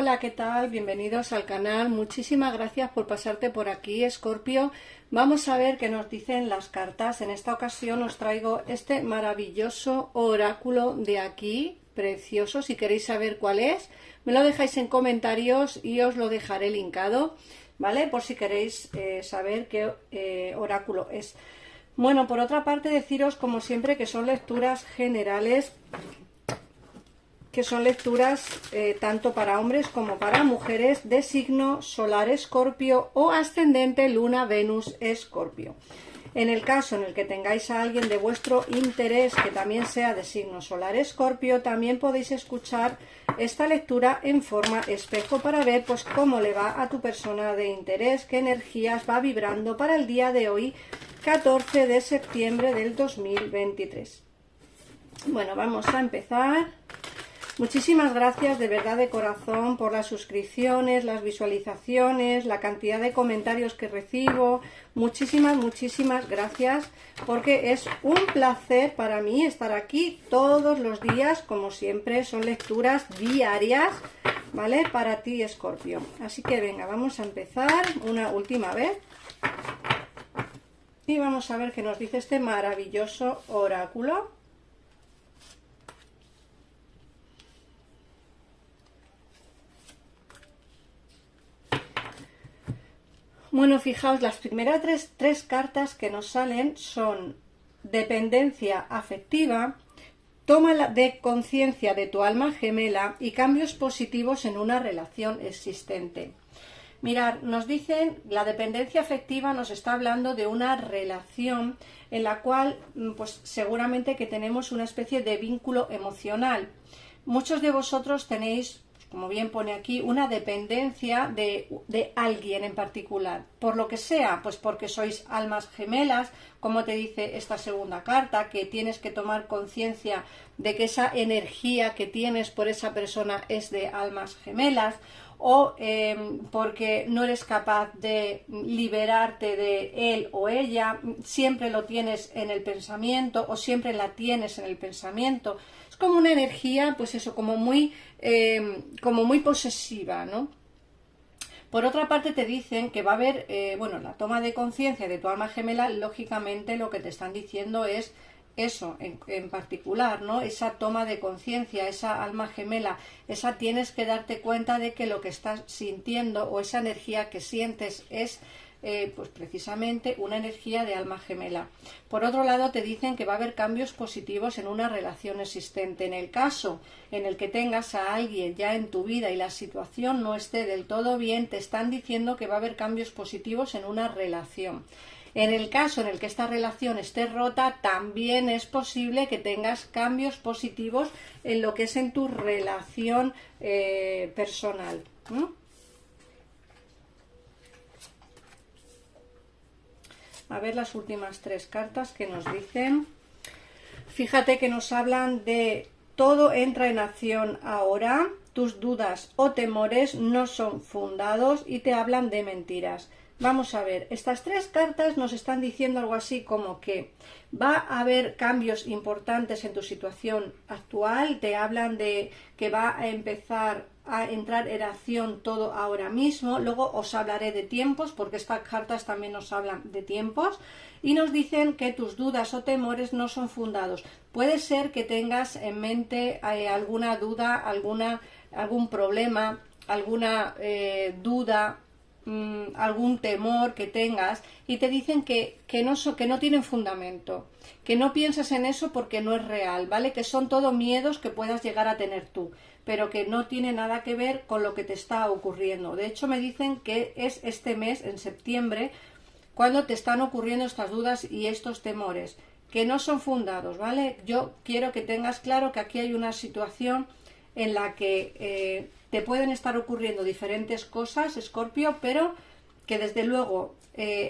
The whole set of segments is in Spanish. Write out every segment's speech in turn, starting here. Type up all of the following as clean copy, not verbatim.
Hola, ¿qué tal? Bienvenidos al canal. Muchísimas gracias por pasarte por aquí, Escorpio. Vamos a ver qué nos dicen las cartas. En esta ocasión os traigo este maravilloso oráculo de aquí, precioso. Si queréis saber cuál es, me lo dejáis en comentarios y os lo dejaré linkado, ¿vale? Por si queréis saber qué oráculo es. Bueno, por otra parte, deciros como siempre que son lecturas generales, que son lecturas tanto para hombres como para mujeres de signo solar Escorpio o ascendente Luna Venus Escorpio. En el caso en el que tengáis a alguien de vuestro interés que también sea de signo solar Escorpio, también podéis escuchar esta lectura en forma espejo para ver pues cómo le va a tu persona de interés, qué energías va vibrando para el día de hoy, 14 de septiembre del 2023. Bueno, vamos a empezar. Muchísimas gracias de verdad de corazón por las suscripciones, las visualizaciones, la cantidad de comentarios que recibo. Muchísimas gracias, porque es un placer para mí estar aquí todos los días. Como siempre, son lecturas diarias, ¿vale? Para ti, Escorpio. Así que venga, vamos a empezar una última vez. Y vamos a ver qué nos dice este maravilloso oráculo. Bueno, fijaos, las primeras tres cartas que nos salen son dependencia afectiva, toma de conciencia de tu alma gemela y cambios positivos en una relación existente. Mirad, nos dicen, la dependencia afectiva nos está hablando de una relación en la cual, pues seguramente que tenemos una especie de vínculo emocional. Muchos de vosotros tenéis, como bien pone aquí, una dependencia de alguien en particular, por lo que sea, pues porque sois almas gemelas, como te dice esta segunda carta, que tienes que tomar conciencia de que esa energía que tienes por esa persona es de almas gemelas, o porque no eres capaz de liberarte de él o ella, siempre lo tienes en el pensamiento o siempre la tienes en el pensamiento. Es como una energía, pues eso, como muy posesiva, ¿no? Por otra parte te dicen que va a haber, bueno, la toma de conciencia de tu alma gemela, lógicamente lo que te están diciendo es eso en particular, ¿no? Esa toma de conciencia, esa alma gemela, esa tienes que darte cuenta de que lo que estás sintiendo o esa energía que sientes es pues precisamente una energía de alma gemela. Por otro lado te dicen que va a haber cambios positivos en una relación existente. En el caso en el que tengas a alguien ya en tu vida y la situación no esté del todo bien, te están diciendo que va a haber cambios positivos en una relación. En el caso en el que esta relación esté rota, también es posible que tengas cambios positivos en lo que es en tu relación personal. A ver las últimas tres cartas que nos dicen. Fíjate que nos hablan de todo entra en acción ahora, tus dudas o temores no son fundados y te hablan de mentiras. Vamos a ver, estas tres cartas nos están diciendo algo así como que va a haber cambios importantes en tu situación actual, te hablan de que va a empezar a entrar en acción todo ahora mismo. Luego os hablaré de tiempos, porque estas cartas también nos hablan de tiempos, y nos dicen que tus dudas o temores no son fundados. Puede ser que tengas en mente alguna duda, algún problema, alguna duda, algún temor que tengas, y te dicen que no tienen fundamento, que no piensas en eso porque no es real, ¿vale? Que son todo miedos que puedas llegar a tener tú, pero que no tiene nada que ver con lo que te está ocurriendo. De hecho, me dicen que es este mes, en septiembre, cuando te están ocurriendo estas dudas y estos temores, que no son fundados, ¿vale? Yo quiero que tengas claro que aquí hay una situación en la que te pueden estar ocurriendo diferentes cosas, Escorpio, pero que desde luego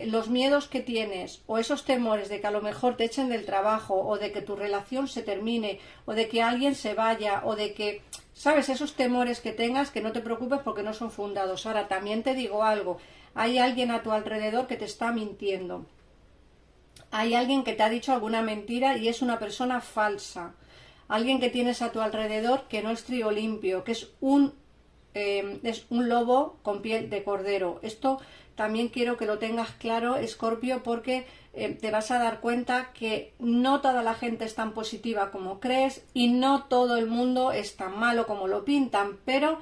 los miedos que tienes o esos temores de que a lo mejor te echen del trabajo o de que tu relación se termine o de que alguien se vaya o de que, ¿sabes? Esos temores que tengas, que no te preocupes porque no son fundados. Ahora, también te digo algo, hay alguien a tu alrededor que te está mintiendo. Hay alguien que te ha dicho alguna mentira y es una persona falsa. Alguien que tienes a tu alrededor que no es trigo limpio, que es un es un lobo con piel de cordero. Esto también quiero que lo tengas claro, Escorpio, porque te vas a dar cuenta que no toda la gente es tan positiva como crees y no todo el mundo es tan malo como lo pintan, pero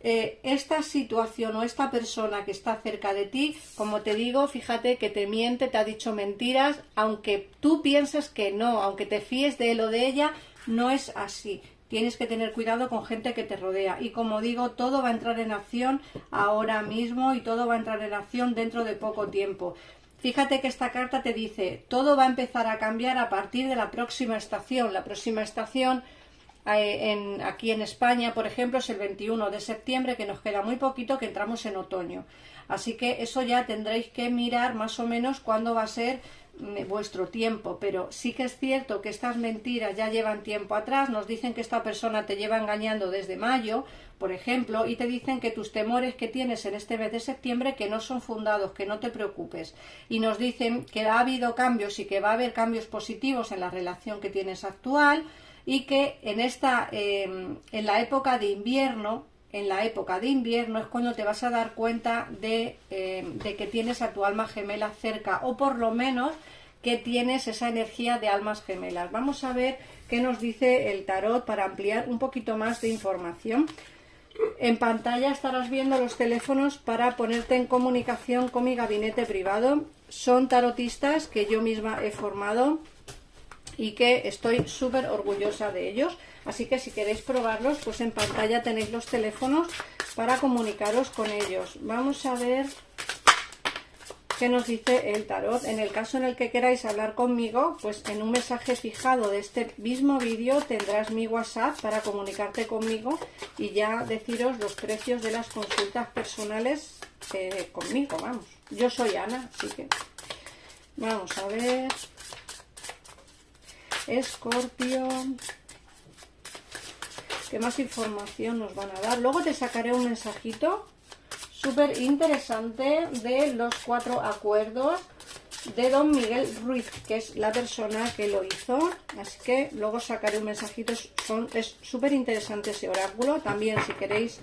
esta situación o esta persona que está cerca de ti, como te digo, fíjate que te miente, te ha dicho mentiras, aunque tú pienses que no, aunque te fíes de él o de ella, no es así. Tienes que tener cuidado con gente que te rodea y, como digo, todo va a entrar en acción ahora mismo y todo va a entrar en acción dentro de poco tiempo. Fíjate que esta carta te dice, todo va a empezar a cambiar a partir de la próxima estación. La próxima estación aquí en España, por ejemplo, es el 21 de septiembre, que nos queda muy poquito, que entramos en otoño. Así que eso ya tendréis que mirar más o menos cuándo va a ser vuestro tiempo, pero sí que es cierto que estas mentiras ya llevan tiempo atrás. Nos dicen que esta persona te lleva engañando desde mayo, por ejemplo, y te dicen que tus temores que tienes en este mes de septiembre que no son fundados, que no te preocupes, y nos dicen que ha habido cambios y que va a haber cambios positivos en la relación que tienes actual, y que en la época de invierno es cuando te vas a dar cuenta de que tienes a tu alma gemela cerca, o por lo menos que tienes esa energía de almas gemelas. Vamos a ver qué nos dice el tarot para ampliar un poquito más de información. En pantalla estarás viendo los teléfonos para ponerte en comunicación con mi gabinete privado. Son tarotistas que yo misma he formado y que estoy súper orgullosa de ellos, así que si queréis probarlos, pues en pantalla tenéis los teléfonos para comunicaros con ellos. Vamos a ver qué nos dice el tarot. En el caso en el que queráis hablar conmigo, pues en un mensaje fijado de este mismo vídeo tendrás mi WhatsApp para comunicarte conmigo y ya deciros los precios de las consultas personales conmigo, vamos. Yo soy Ana, así que vamos a ver. Escorpio, ¿qué más información nos van a dar? Luego te sacaré un mensajito súper interesante de los 4 acuerdos de don Miguel Ruiz, que es la persona que lo hizo, así que luego sacaré un mensajito. Es súper interesante ese oráculo. También, si queréis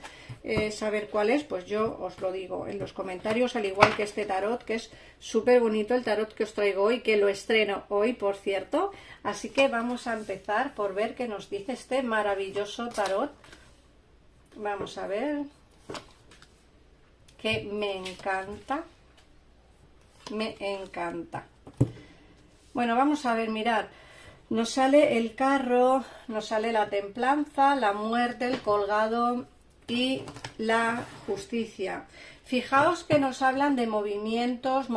saber cuál es, pues yo os lo digo en los comentarios, al igual que este tarot, que es súper bonito, el tarot que os traigo hoy, que lo estreno hoy, por cierto. Así que vamos a empezar por ver qué nos dice este maravilloso tarot. Vamos a ver, que me encanta. Me encanta. Bueno, vamos a ver, mirad. Nos sale el carro, nos sale la templanza, la muerte, el colgado y la justicia. Fijaos que nos hablan de movimientos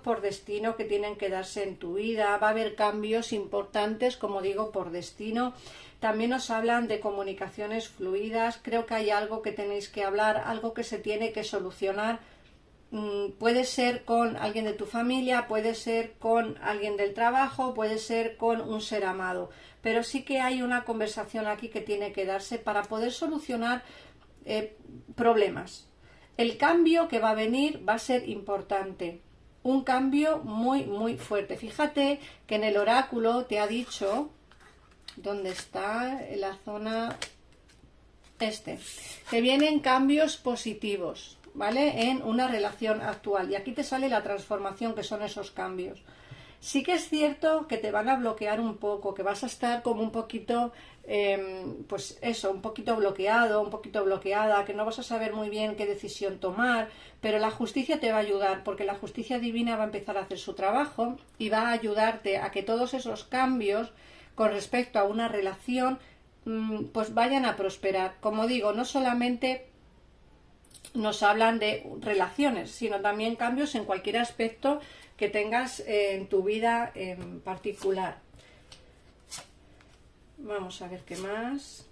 por destino que tienen que darse en tu vida. Va a haber cambios importantes, como digo, por destino. También nos hablan de comunicaciones fluidas. Creo que hay algo que tenéis que hablar, algo que se tiene que solucionar. Puede ser con alguien de tu familia, puede ser con alguien del trabajo, puede ser con un ser amado, pero sí que hay una conversación aquí que tiene que darse para poder solucionar problemas. El cambio que va a venir va a ser importante, un cambio muy muy fuerte. Fíjate que en el oráculo te ha dicho, ¿dónde está? En la zona que vienen cambios positivos, ¿vale? En una relación actual, y aquí te sale la transformación, que son esos cambios. Sí que es cierto que te van a bloquear un poco, que vas a estar como un poquito, pues eso, un poquito bloqueado, un poquito bloqueada, que no vas a saber muy bien qué decisión tomar, pero la justicia te va a ayudar, porque la justicia divina va a empezar a hacer su trabajo y va a ayudarte a que todos esos cambios con respecto a una relación pues vayan a prosperar. Como digo, no solamente nos hablan de relaciones, sino también cambios en cualquier aspecto que tengas en tu vida en particular. Vamos a ver qué más.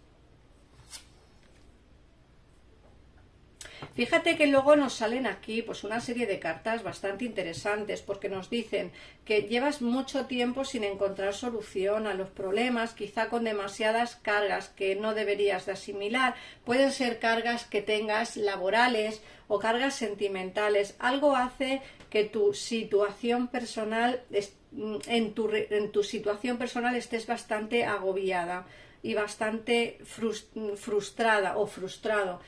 Fíjate que luego nos salen aquí pues una serie de cartas bastante interesantes, porque nos dicen que llevas mucho tiempo sin encontrar solución a los problemas, quizá con demasiadas cargas que no deberías de asimilar. Pueden ser cargas que tengas laborales o cargas sentimentales. Algo hace que tu situación personal, en tu situación personal estés bastante agobiada y bastante frustrada o frustrado.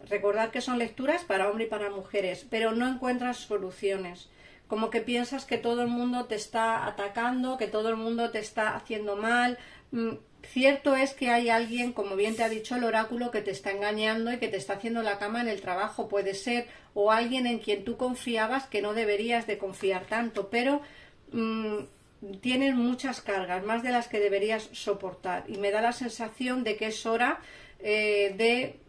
recordad que son lecturas para hombres y para mujeres, pero no encuentras soluciones. Como que piensas que todo el mundo te está atacando, que todo el mundo te está haciendo mal. Cierto es que hay alguien, como bien te ha dicho el oráculo, que te está engañando y que te está haciendo la cama en el trabajo, puede ser, o alguien en quien tú confiabas que no deberías de confiar tanto, pero tienes muchas cargas, más de las que deberías soportar, y me da la sensación de que es hora de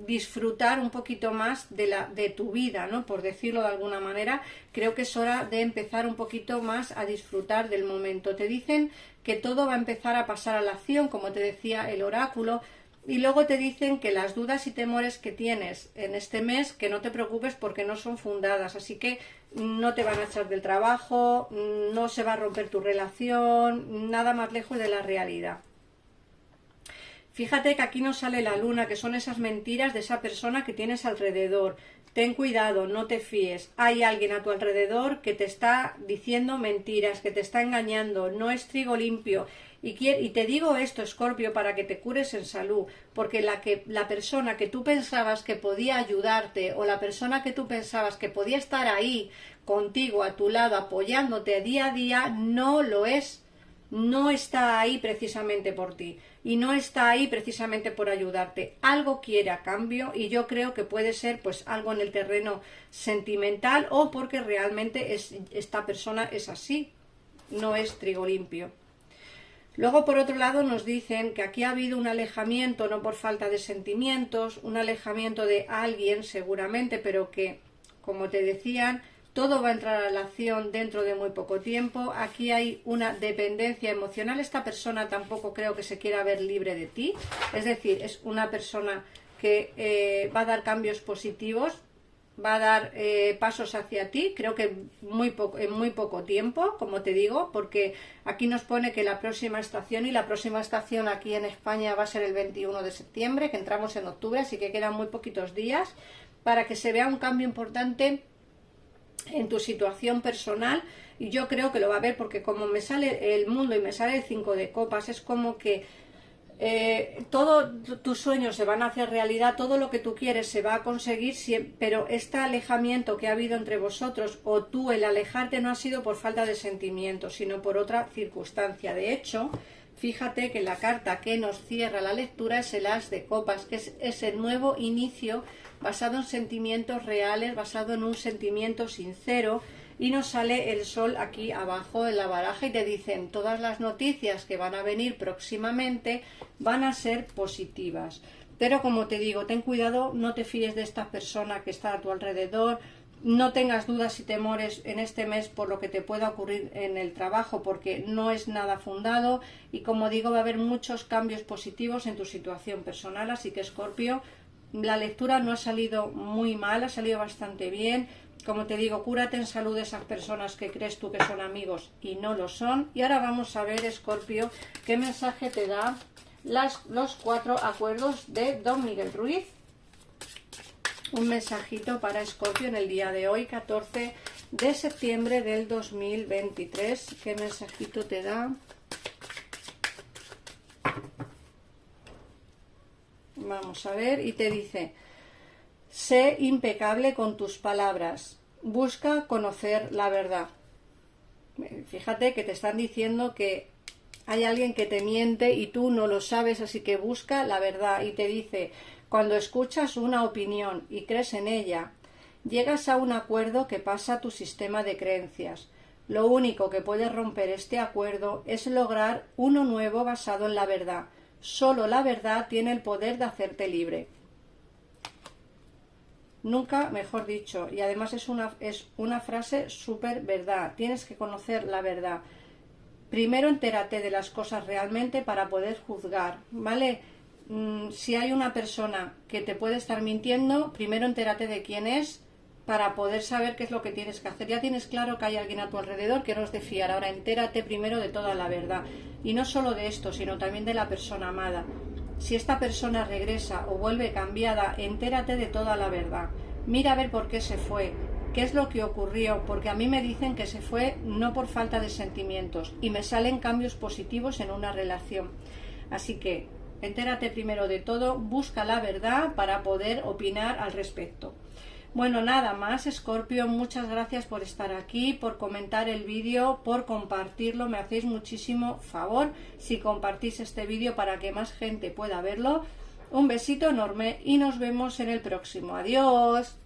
disfrutar un poquito más de tu vida, ¿no? Por decirlo de alguna manera. Creo que es hora de empezar un poquito más a disfrutar del momento. Te dicen que todo va a empezar a pasar a la acción, como te decía el oráculo, y luego te dicen que las dudas y temores que tienes en este mes, que no te preocupes porque no son fundadas, así que no te van a echar del trabajo, no se va a romper tu relación, nada más lejos de la realidad. Fíjate que aquí nos sale la luna, que son esas mentiras de esa persona que tienes alrededor. Ten cuidado, no te fíes. Hay alguien a tu alrededor que te está diciendo mentiras, que te está engañando. No es trigo limpio. Y te digo esto, Escorpio, para que te cures en salud, porque la persona que tú pensabas que podía ayudarte, o la persona que tú pensabas que podía estar ahí contigo, a tu lado, apoyándote día a día, no lo es. No está ahí precisamente por ti y no está ahí precisamente por ayudarte. Algo quiere a cambio, y yo creo que puede ser pues algo en el terreno sentimental, o porque realmente esta persona es así, no es trigo limpio. Luego, por otro lado, nos dicen que aquí ha habido un alejamiento, no por falta de sentimientos, un alejamiento de alguien seguramente, pero que, como te decían, todo va a entrar a la acción dentro de muy poco tiempo. Aquí hay una dependencia emocional. Esta persona tampoco creo que se quiera ver libre de ti. Es decir, es una persona que va a dar cambios positivos, va a dar pasos hacia ti, creo que en muy poco tiempo, como te digo, porque aquí nos pone que la próxima estación, y la próxima estación aquí en España va a ser el 21 de septiembre, que entramos en octubre, así que quedan muy poquitos días para que se vea un cambio importante en tu situación personal, y yo creo que lo va a ver, porque como me sale el mundo y me sale el 5 de copas, es como que todos tus sueños se van a hacer realidad, todo lo que tú quieres se va a conseguir, pero este alejamiento que ha habido entre vosotros, o tú el alejarte, no ha sido por falta de sentimientos, sino por otra circunstancia. De hecho, fíjate que la carta que nos cierra la lectura es el As de Copas, que es ese nuevo inicio basado en sentimientos reales, basado en un sentimiento sincero, y nos sale el sol aquí abajo en la baraja, y te dicen todas las noticias que van a venir próximamente van a ser positivas. Pero como te digo, ten cuidado, no te fíes de esta persona que está a tu alrededor, no tengas dudas y temores en este mes por lo que te pueda ocurrir en el trabajo, porque no es nada fundado, y como digo, va a haber muchos cambios positivos en tu situación personal. Así que, Escorpio, la lectura no ha salido muy mal, ha salido bastante bien. Como te digo, cúrate en salud de esas personas que crees tú que son amigos y no lo son. Y ahora vamos a ver, Escorpio, qué mensaje te da los 4 acuerdos de Don Miguel Ruiz. Un mensajito para Escorpio en el día de hoy, 14 de septiembre del 2023. ¿Qué mensajito te da? Vamos a ver, y te dice: sé impecable con tus palabras, busca conocer la verdad. Fíjate que te están diciendo que hay alguien que te miente y tú no lo sabes, así que busca la verdad. Y te dice: cuando escuchas una opinión y crees en ella, llegas a un acuerdo que pasa tu sistema de creencias. Lo único que puede romper este acuerdo es lograr uno nuevo basado en la verdad. Solo la verdad tiene el poder de hacerte libre. Nunca mejor dicho, y además es una frase súper verdad. Tienes que conocer la verdad. Primero entérate de las cosas realmente para poder juzgar, ¿vale? Si hay una persona que te puede estar mintiendo, primero entérate de quién es para poder saber qué es lo que tienes que hacer. Ya tienes claro que hay alguien a tu alrededor que no es de fiar. Ahora entérate primero de toda la verdad. Y no solo de esto, sino también de la persona amada. Si esta persona regresa o vuelve cambiada, entérate de toda la verdad. Mira a ver por qué se fue, qué es lo que ocurrió, porque a mí me dicen que se fue no por falta de sentimientos, y me salen cambios positivos en una relación. Así que Entérate primero de todo, busca la verdad para poder opinar al respecto. Bueno, nada más, Escorpio, muchas gracias por estar aquí, por comentar el vídeo, por compartirlo, me hacéis muchísimo favor si compartís este vídeo para que más gente pueda verlo. Un besito enorme y nos vemos en el próximo. Adiós.